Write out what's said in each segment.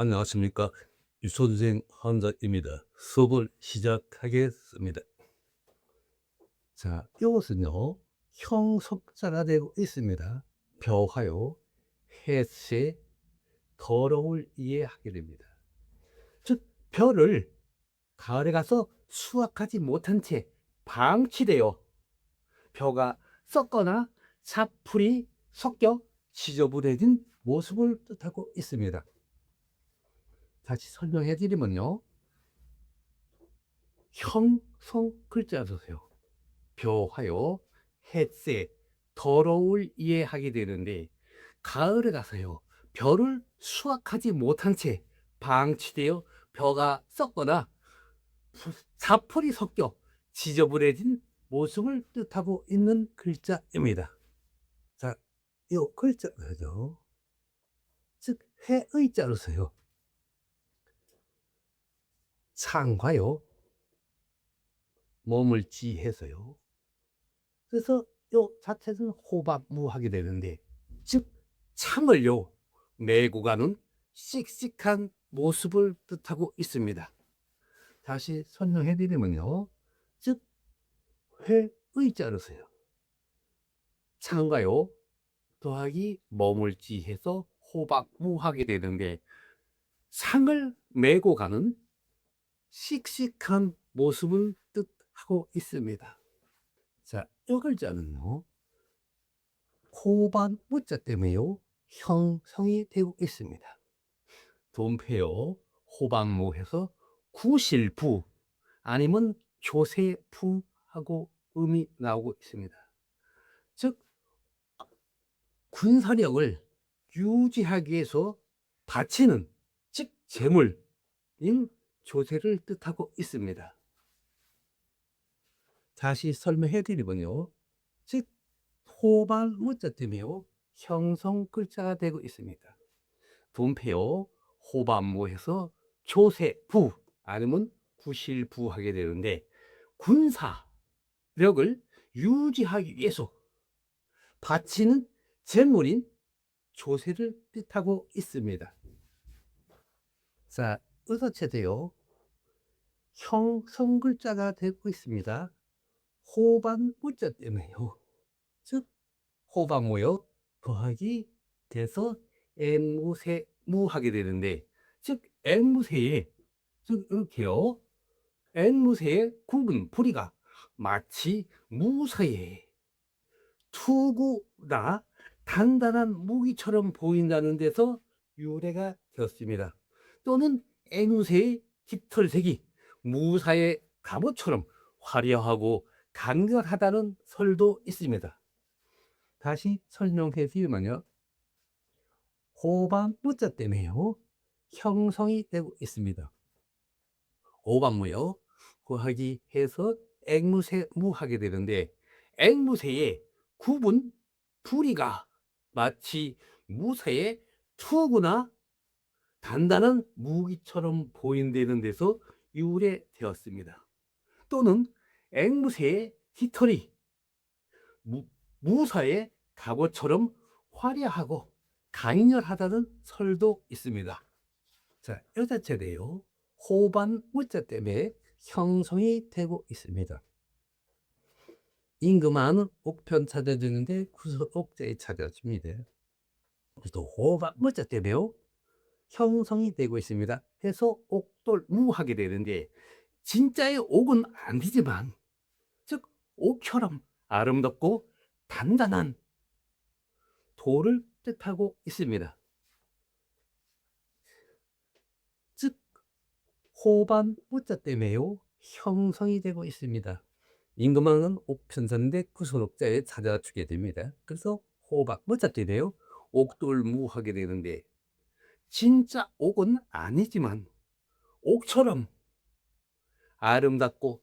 안녕하십니까. 유선생 환자입니다. 수업을 시작하겠습니다. 자, 이것은요, 형속자가 되고 있습니다. 벼하요, 햇새, 더러울 이해하게 됩니다. 즉, 벼를 가을에 가서 수확하지 못한 채 방치되어 벼가 썩거나 사풀이 섞여 지저분해진 모습을 뜻하고 있습니다. 다시 설명해 드리면요. 형성 글자 쓰세요. 벼하여 햇새 더러울 이해하게 되는데 가을에 가서요 벼를 수확하지 못한 채 방치되어 벼가 썩거나 사풀이 섞여 지저분해진 모습을 뜻하고 있는 글자입니다. 자, 이 글자죠. 즉 해의자로 써요. 창과요 몸을 지해서요. 그래서 요 자체는 호박무하게 되는데, 즉 창을요 메고 가는 씩씩한 모습을 뜻하고 있습니다. 다시 설명해 드리면요, 즉 회의자로 써요. 창과요 더하기 머물지해서 호박무하게 되는데, 상을 메고 가는 씩씩한 모습을 뜻하고 있습니다. 자, 이 글자는요 호반 무자 때문에요 형성이 되고 있습니다. 돈패요 호반무해서 구실부 아니면 조세부하고 음이 나오고 있습니다. 즉 군사력을 유지하기 위해서 바치는, 즉 재물인 조세를 뜻하고 있습니다. 다시 설명해 드리면요, 즉 호반 무자 때문에요 형성 글자가 되고 있습니다. 돈패요 호반무해서 조세부 아니면 구실부하게 되는데, 군사력을 유지하기 위해서 바치는 재물인 조세를 뜻하고 있습니다. 자, 의사체대요 형성 글자가 되고 있습니다. 호반무자 때문에요. 즉 호박무요 더하기 돼서 앵무새무하게 되는데, 즉 앵무새의, 즉 이렇게요 앵무새의 굵은 부리가 마치 무사의 투구나 단단한 무기처럼 보인다는 데서 유래가 되었습니다. 또는 앵무새의 깃털색이 무사의 갑옷처럼 화려하고 강렬하다는 설도 있습니다. 다시 설명해 드리면요, 호반무자 때문에요 형성이 되고 있습니다. 호반무요 구하기 해서 앵무새무하게 되는데, 앵무새의 굽은 부리가 마치 무새의 투구나 단단한 무기처럼 보인다는 데서 유래되었습니다. 또는 앵무새의 깃털이 무사의 갑옷처럼 화려하고 강렬하다는 설도 있습니다. 자, 이 자체래요 호반 무자 때문에 형성이 되고 있습니다. 임금하는 옥편 찾아주는데 구석옥자에 찾아줍니다. 그래서 호반 무자 때문에 형성이 되고 있습니다. 해서 옥돌무하게 되는데, 진짜의 옥은 아니지만 즉 옥처럼 아름답고 단단한 돌을 뜻하고 있습니다. 즉 호반 무자 때문에요 형성이 되고 있습니다. 임금왕은 옥편사인데 구선옥자에 찾아주게 됩니다. 그래서 호박 무자 때문에요 옥돌무하게 되는데, 진짜 옥은 아니지만 옥처럼 아름답고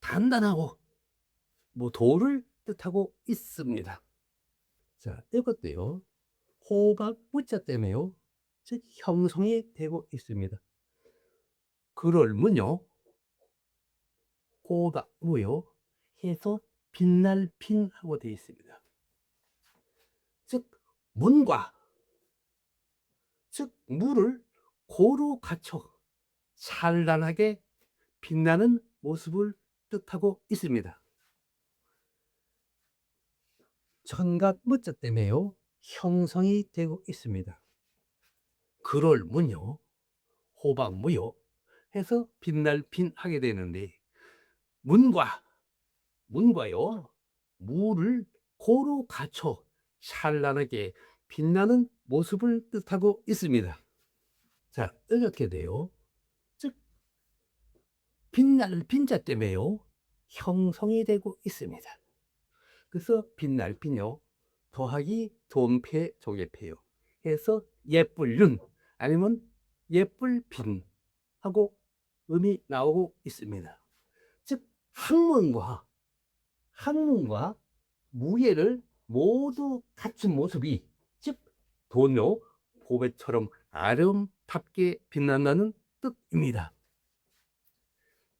단단하고 돌을 뜻하고 있습니다. 자, 이것도요 호박 무자 때문에요 즉 형성이 되고 있습니다. 그럴문요 호박무요 해서 빛날 핀하고 되어 있습니다. 즉 문과, 즉 물을 고루 갖춰 찬란하게 빛나는 모습을 뜻하고 있습니다. 천각 무자 때문에요 형성이 되고 있습니다. 그럴 문요, 호박무요 해서 빛날 핀 하게 되는데, 문과요 무를 고루 갖춰 찬란하게 빛나는 모습을 뜻하고 있습니다. 자, 이렇게 돼요. 즉 빛날 빈자 때문에요 형성이 되고 있습니다. 그래서 빛날 빈요 더하기 돈패 조개패요 해서 예쁠 윤 아니면 예쁠 빈 하고 음이 나오고 있습니다. 즉 학문과 무예를 모두 갖춘 모습이, 즉 돈요 보배처럼 아름답게 빛난다는 뜻입니다.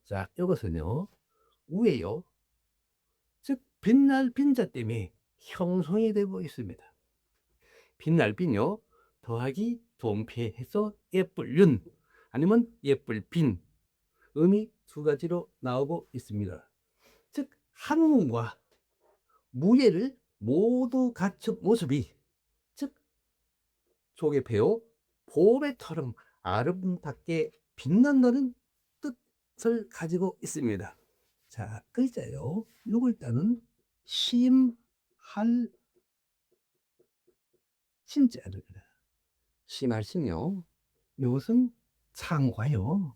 자, 이것은요 우예요, 즉 빛날 빈자 때문에 형성이 되고 있습니다. 빛날 빈요 더하기 돈패해서 예쁠 윤 아니면 예쁠 빈 음이 두 가지로 나오고 있습니다. 즉 학문과 무예를 모두 갖춘 모습이, 즉 조개패요 보배처럼 아름답게 빛난다는 뜻을 가지고 있습니다. 자, 글자요 요걸 따는 심할 심자입니다. 심할 심요 이것은 창과요,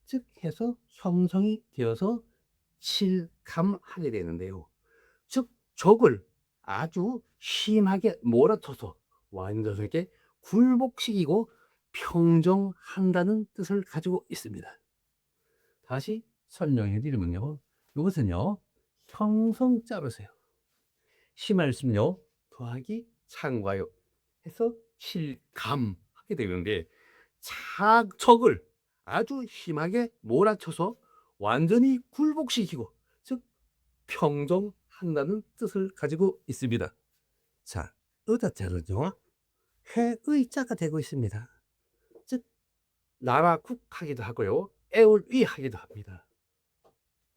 즉 해서 형성이 되어서 실감하게 되는데요. 즉 적을 아주 심하게 몰아쳐서 완전하게 굴복시키고 평정한다는 뜻을 가지고 있습니다. 다시 설명해 드리면요, 이것은요 형성자로서요 심할심요 더하기 창과요 해서 실감하게 되는데, 적을 아주 심하게 몰아쳐서 완전히 굴복시키고 즉 평정한다는 뜻을 가지고 있습니다. 자, 의자자는요 해의자가 되고 있습니다. 즉 나라국 하기도 하고요 애울위 하기도 합니다.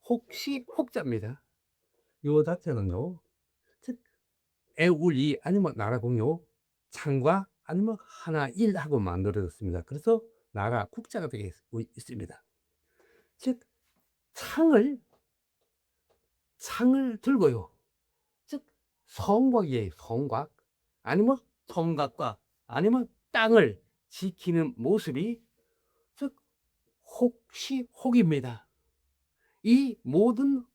혹시 혹자입니다. 요 자체는요 즉 애울이 아니면 나라국요 창과 아니면 하나 일하고 만들어졌습니다. 그래서 나라 국자가 되어 있습니다. 즉 창을 들고요, 즉 성곽이에요. 성곽 아니면 성곽과 아니면 땅을 지키는 모습이 즉 혹시 혹입니다. 이 모든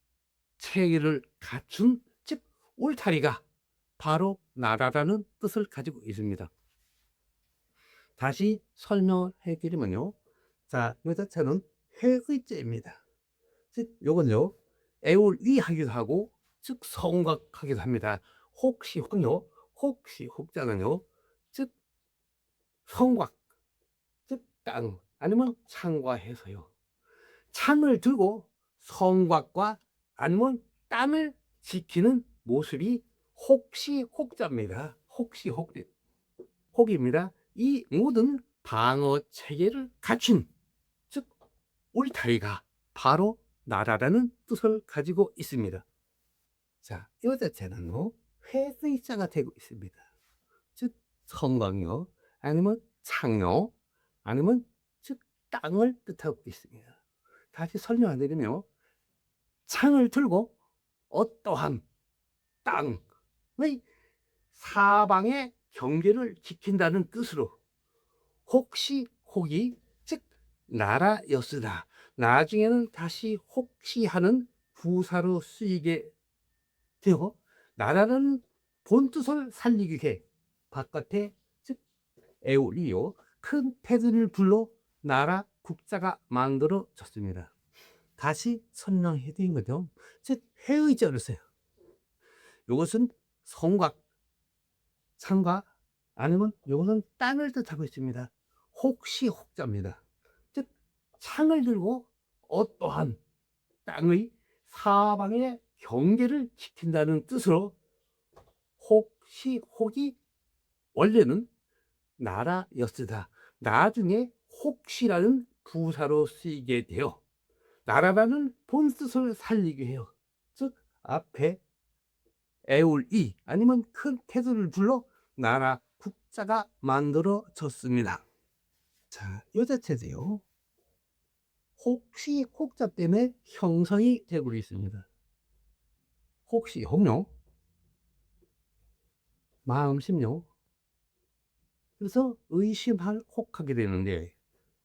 체계를 갖춘 즉 울타리가 바로 나라라는 뜻을 가지고 있습니다. 다시 설명해 드리면요, 자, 이 자체는 해의자입니다. 즉 요건요 애울위 하기도 하고 즉 성곽하기도 합니다. 혹시 혹요 혹시 혹자는요 즉 성곽 즉 땅 아니면 창과 해서요 창을 들고 성곽과 아니면 땅을 지키는 모습이 혹시 혹자입니다. 혹시 혹입니다. 이 모든 방어 체계를 갖춘 즉 울타리가 바로 나라라는 뜻을 가지고 있습니다. 자, 이 자체는 회의자가 되고 있습니다. 즉 성곽요 아니면 창요 아니면 즉 땅을 뜻하고 있습니다. 다시 설명드리면 창을 들고 어떠한 땅의 사방의 경계를 지킨다는 뜻으로 혹시 혹이 즉 나라였으나 나중에는 다시 혹시 하는 부사로 쓰이게 되고 나라는 본뜻을 살리기 위해 바깥에 즉 에올리요 큰 테두리를 둘러 나라 국자가 만들어졌습니다. 다시 설명해 드린 거죠. 즉 해의자로서요 이것은 성곽 창과 아니면 이것은 땅을 뜻하고 있습니다. 혹시 혹자입니다. 즉 창을 들고 어떠한 땅의 사방의 경계를 지킨다는 뜻으로 혹시 혹이 원래는 나라였으다 나중에 혹시라는 부사로 쓰이게 되어 나라라는 본뜻을 살리게 해요. 즉 앞에 애울이 아니면 큰 태도를 불러 나라 국자가 만들어졌습니다. 자, 요 자체도요. 혹시 혹자 때문에 형성이 되고 있습니다. 혹시 혹요. 마음심요. 그래서 의심할 혹하게 되는데,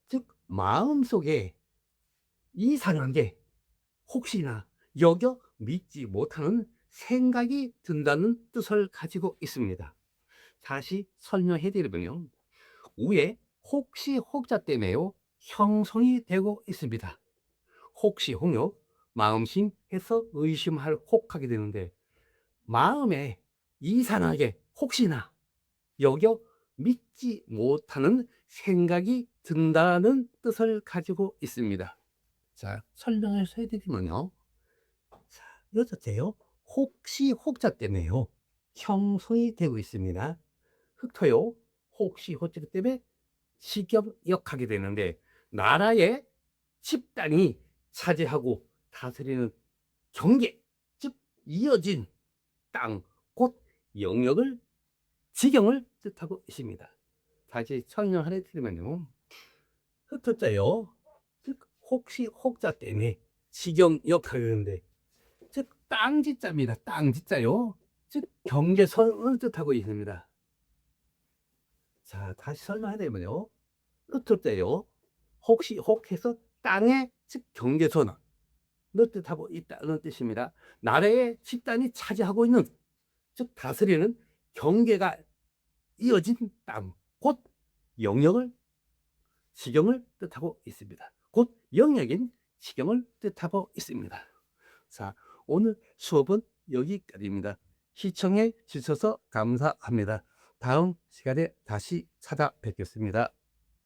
즉 마음속에 이상한 게 혹시나 여겨 믿지 못하는 생각이 든다는 뜻을 가지고 있습니다. 다시 설명해 드리면요. 위에 혹시 혹자 때문에요 형성이 되고 있습니다. 혹시 혹요. 마음심 해서 의심할 혹하게 되는데, 마음에 이상하게 혹시나 여겨 믿지 못하는 생각이 든다는 뜻을 가지고 있습니다. 자, 설명을 해드리면요. 자, 여자째요. 혹시 혹자 때문에요. 형성이 되고 있습니다. 흑토요. 혹시 혹자 때문에 직역하게 되는데, 나라의 집단이 차지하고 다스리는 경계, 즉 이어진 땅, 곧 영역을 지경을 뜻하고 있습니다. 다시 설명을 해드리면요. 흩어져요. 즉 혹시 혹자 때문에 지경 역하는데, 즉 땅지자입니다. 땅지자요. 즉 경계선을 뜻하고 있습니다. 자, 다시 설명해드리면요. 흩어져요. 혹시 혹해서 땅의 즉 경계선을 뜻하고 있다는 뜻입니다. 나라의 집단이 차지하고 있는, 즉 다스리는 경계가 이어진 땅, 곧 영역을 지경을 뜻하고 있습니다. 곧 영역인 지경을 뜻하고 있습니다. 자, 오늘 수업은 여기까지입니다. 시청해 주셔서 감사합니다. 다음 시간에 다시 찾아뵙겠습니다.